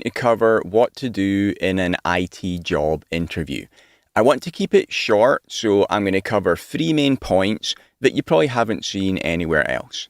to cover what to do in an IT job interview. I want to keep it short, so I'm going to cover 3 main points that you probably haven't seen anywhere else.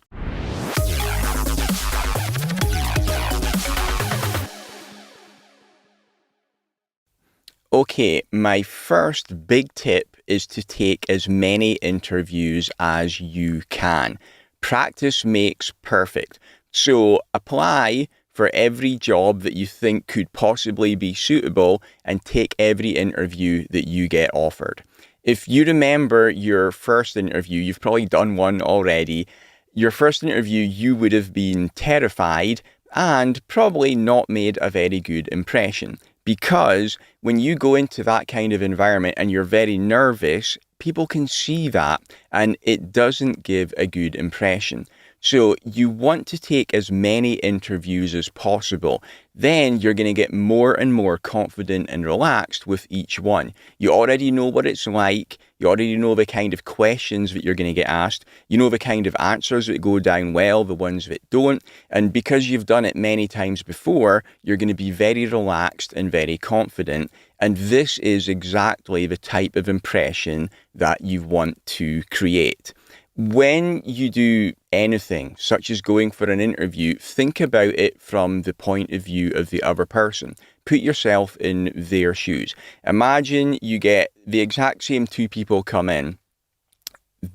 Okay, my first big tip is to take as many interviews as you can. Practice makes perfect. So apply for every job that you think could possibly be suitable and take every interview that you get offered. If you remember your first interview, you've probably done one already. Your first interview, you would have been terrified and probably not made a very good impression. Because when you go into that kind of environment and you're very nervous, people can see that and it doesn't give a good impression. So you want to take as many interviews as possible. Then you're going to get more and more confident and relaxed with each one. You already know what it's like. You already know the kind of questions that you're going to get asked. You know the kind of answers that go down well, the ones that don't. And because you've done it many times before, you're going to be very relaxed and very confident. And this is exactly the type of impression that you want to create. When you do anything, such as going for an interview, think about it from the point of view of the other person. Put yourself in their shoes. Imagine you get the exact same 2 people come in,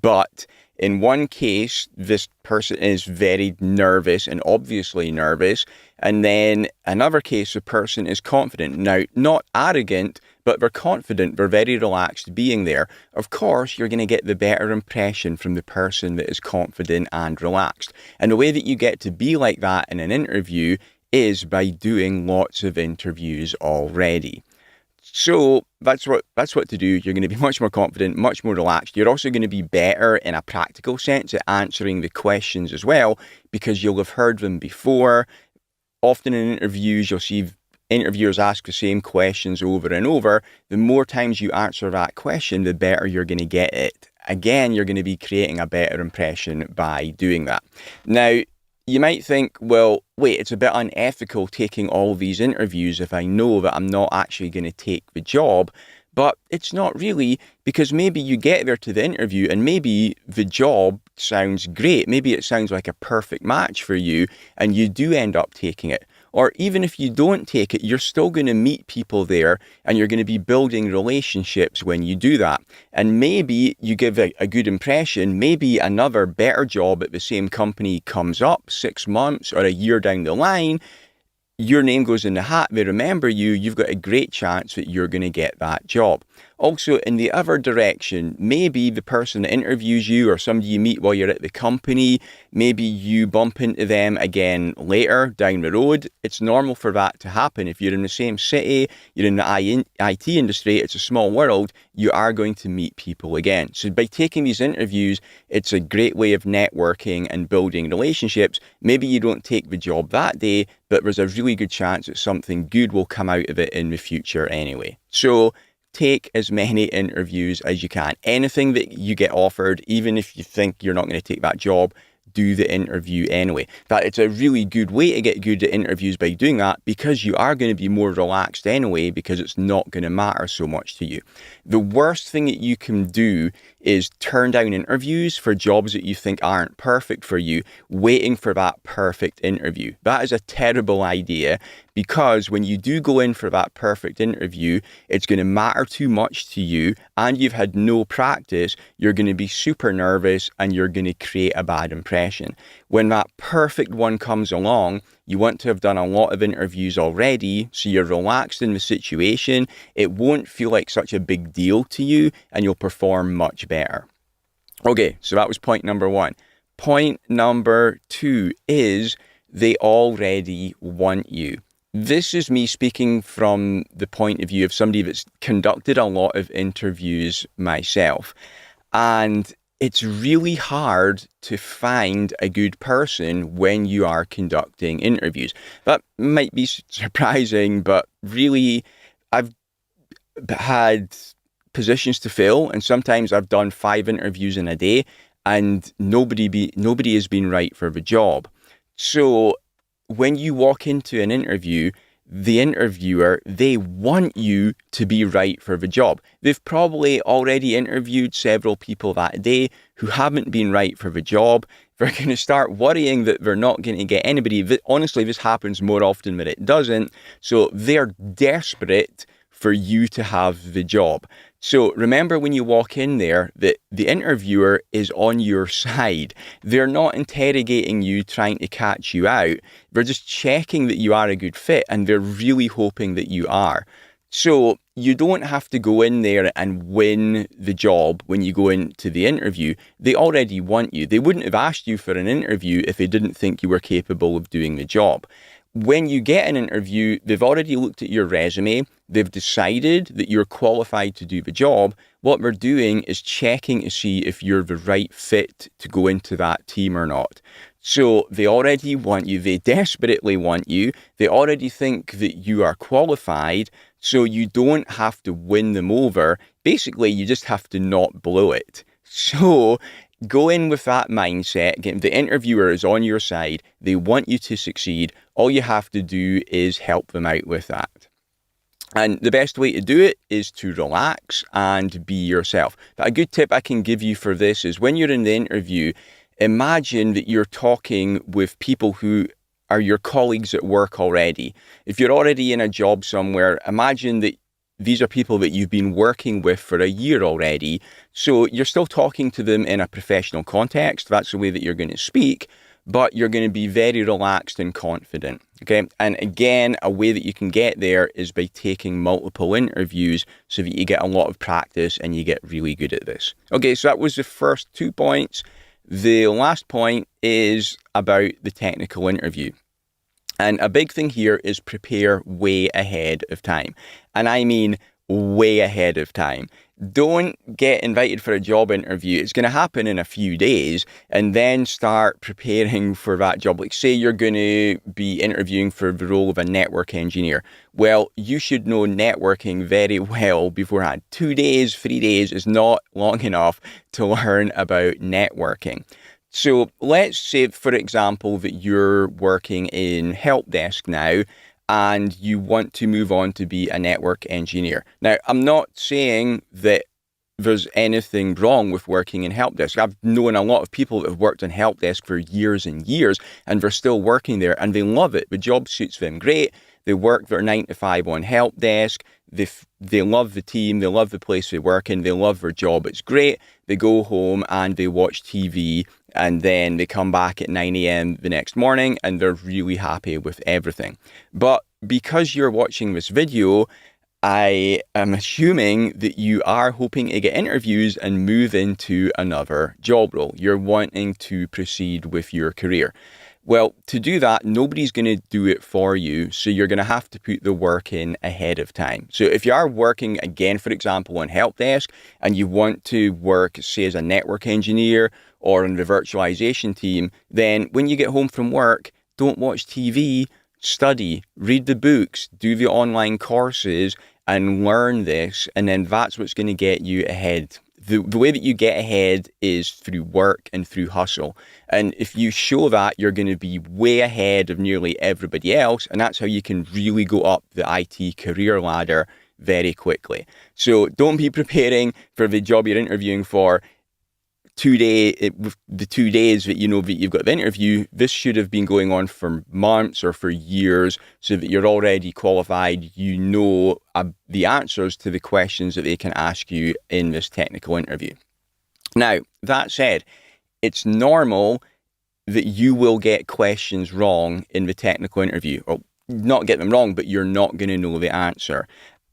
but in one case, this person is very nervous and obviously nervous. And then another case, the person is confident. Now, not arrogant, but they're confident. They're very relaxed being there. Of course, you're going to get the better impression from the person that is confident and relaxed. And the way that you get to be like that in an interview is by doing lots of interviews already. So that's what to do. You're going to be much more confident, much more relaxed. You're also going to be better in a practical sense at answering the questions as well, because you'll have heard them before. Often in interviews, you'll see interviewers ask the same questions over and over. The more times you answer that question, the better you're going to get it. Again, you're going to be creating a better impression by doing that. Now, you might think, well, wait, it's a bit unethical taking all these interviews if I know that I'm not actually going to take the job. But it's not really, because maybe you get there to the interview and maybe the job sounds great. Maybe it sounds like a perfect match for you and you do end up taking it. Or even if you don't take it, you're still going to meet people there and you're going to be building relationships when you do that. And maybe you give a good impression, maybe another better job at the same company comes up 6 months or a year down the line. Your name goes in the hat, they remember you, you've got a great chance that you're going to get that job. Also, in the other direction, maybe the person that interviews you or somebody you meet while you're at the company, maybe you bump into them again later down the road. It's normal for that to happen. If you're in the same city, you're in the IT industry, it's a small world, you are going to meet people again. So by taking these interviews, it's a great way of networking and building relationships. Maybe you don't take the job that day, but there's a really good chance that something good will come out of it in the future anyway. So take as many interviews as you can. Anything that you get offered, even if you think you're not going to take that job, do the interview anyway. That it's a really good way to get good at interviews by doing that, because you are going to be more relaxed anyway, because it's not going to matter so much to you. The worst thing that you can do is turn down interviews for jobs that you think aren't perfect for you, waiting for that perfect interview. That is a terrible idea, because when you do go in for that perfect interview, it's going to matter too much to you and you've had no practice. You're going to be super nervous and you're going to create a bad impression. When that perfect one comes along, you want to have done a lot of interviews already, so you're relaxed in the situation. It won't feel like such a big deal to you and you'll perform much better. Okay, so that was point number 1. Point number 2 is they already want you. This is me speaking from the point of view of somebody that's conducted a lot of interviews myself. And it's really hard to find a good person when you are conducting interviews. That might be surprising, but really, I've had positions to fill, and sometimes I've done 5 interviews in a day, and nobody has been right for the job. So when you walk into an interview, the interviewer, they want you to be right for the job. They've probably already interviewed several people that day who haven't been right for the job. They're going to start worrying that they're not going to get anybody. Honestly, this happens more often than it doesn't. So they're desperate for you to have the job. So remember when you walk in there that the interviewer is on your side. They're not interrogating you, trying to catch you out. They're just checking that you are a good fit, and they're really hoping that you are. So you don't have to go in there and win the job when you go into the interview. They already want you. They wouldn't have asked you for an interview if they didn't think you were capable of doing the job. When you get an interview, they've already looked at your resume. They've decided that you're qualified to do the job. What they're doing is checking to see if you're the right fit to go into that team or not. So they already want you. They desperately want you. They already think that you are qualified. So you don't have to win them over. Basically, you just have to not blow it. So go in with that mindset. The interviewer is on your side. They want you to succeed. All you have to do is help them out with that. And the best way to do it is to relax and be yourself. But a good tip I can give you for this is when you're in the interview, imagine that you're talking with people who are your colleagues at work already. If you're already in a job somewhere, imagine that these are people that you've been working with for a year already. So you're still talking to them in a professional context. That's the way that you're going to speak, but you're going to be very relaxed and confident. Okay. And again, a way that you can get there is by taking multiple interviews so that you get a lot of practice and you get really good at this. Okay. So that was the first 2 points. The last point is about the technical interview. And a big thing here is prepare way ahead of time. And I mean way ahead of time. Don't get invited for a job interview. It's going to happen in a few days, and then start preparing for that job. Like say you're going to be interviewing for the role of a network engineer. Well, you should know networking very well beforehand. 2 days, 3 days is not long enough to learn about networking. So let's say, for example, that you're working in help desk now and you want to move on to be a network engineer. Now, I'm not saying that there's anything wrong with working in help desk. I've known a lot of people that have worked in help desk for years and years, and they're still working there and they love it. The job suits them great. They work their 9 to 5 on help desk. They love the team. They love the place they work in. They love their job. It's great. They go home and they watch TV, and then they come back at 9 a.m. the next morning and they're really happy with everything. But because you're watching this video, I am assuming that you are hoping to get interviews and move into another job role. You're wanting to proceed with your career. Well, to do that, nobody's going to do it for you. So you're going to have to put the work in ahead of time. So if you are working, again, for example, on help desk, and you want to work, say, as a network engineer or in the virtualization team, then when you get home from work, don't watch TV, study, read the books, do the online courses, and learn this. And then that's what's going to get you ahead. The way that you get ahead is through work and through hustle. And if you show that, you're going to be way ahead of nearly everybody else. And that's how you can really go up the IT career ladder very quickly. So don't be preparing for the job you're interviewing for the 2 days that you know that you've got the interview. This should have been going on for months or for years, so that you're already qualified. You know the answers to the questions that they can ask you in this technical interview. Now, that said, it's normal that you will get questions wrong in the technical interview, or not get them wrong, but you're not going to know the answer.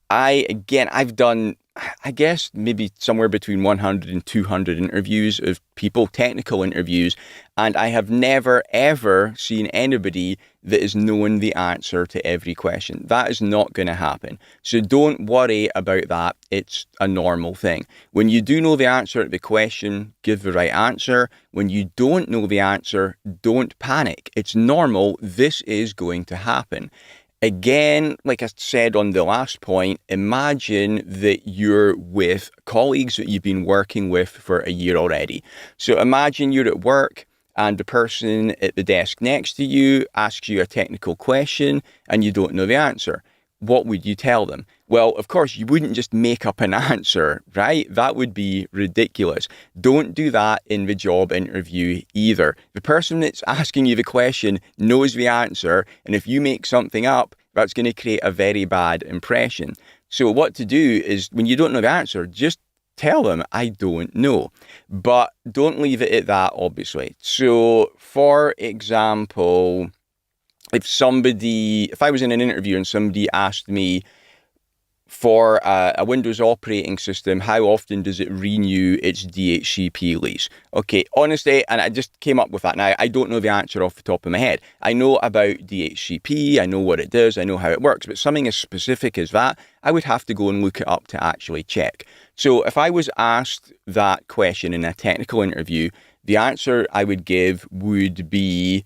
I've done, I guess, maybe somewhere between 100 and 200 interviews of people, technical interviews, and I have never, ever seen anybody that has known the answer to every question. That is not going to happen. So don't worry about that. It's a normal thing. When you do know the answer to the question, give the right answer. When you don't know the answer, don't panic. It's normal. This is going to happen. Again, like I said on the last point, imagine that you're with colleagues that you've been working with for a year already. So imagine you're at work and the person at the desk next to you asks you a technical question and you don't know the answer, what would you tell them? Well, of course, you wouldn't just make up an answer, right? That would be ridiculous. Don't do that in the job interview either. The person that's asking you the question knows the answer, and if you make something up, that's going to create a very bad impression. So what to do is, when you don't know the answer, just tell them, I don't know. But don't leave it at that, obviously. So, for example, if I was in an interview and somebody asked me for a Windows operating system, how often does it renew its DHCP lease? Okay, honestly, and I just came up with that now, I don't know the answer off the top of my head. I know about DHCP, I know what it does, I know how it works, but something as specific as that, I would have to go and look it up to actually check. So if I was asked that question in a technical interview, the answer I would give would be,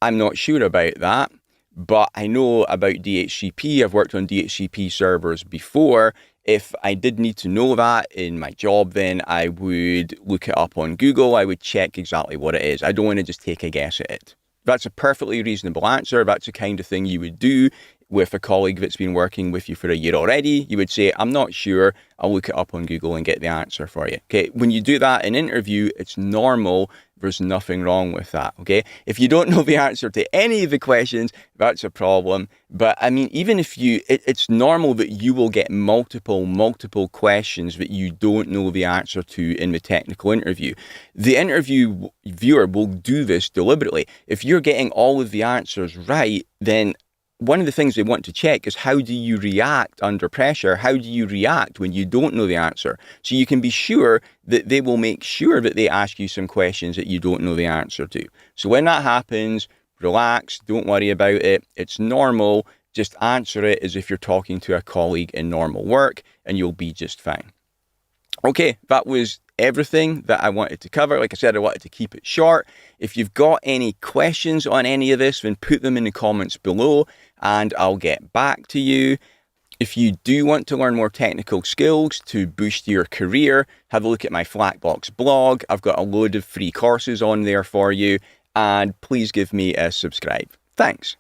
I'm not sure about that, but I know about DHCP. I've worked on DHCP servers before. If I did need to know that in my job, then I would look it up on Google. I would check exactly what it is. I don't want to just take a guess at it. That's a perfectly reasonable answer. That's the kind of thing you would do with a colleague that's been working with you for a year already. You would say, I'm not sure. I'll look it up on Google and get the answer for you. Okay. When you do that in interview, it's normal. There's nothing wrong with that, okay? If you don't know the answer to any of the questions, that's a problem. But I mean, even if it's normal that you will get multiple questions that you don't know the answer to in the technical interview. The interview viewer will do this deliberately. If you're getting all of the answers right, then one of the things they want to check is, how do you react under pressure? How do you react when you don't know the answer? So you can be sure that they will make sure that they ask you some questions that you don't know the answer to. So when that happens, relax, don't worry about it. It's normal. Just answer it as if you're talking to a colleague in normal work, and you'll be just fine. Okay, that was everything that I wanted to cover. Like I said, I wanted to keep it short. If you've got any questions on any of this, then put them in the comments below and I'll get back to you. If you do want to learn more technical skills to boost your career, have a look at my Flatbox blog. I've got a load of free courses on there for you, and please give me a subscribe. Thanks.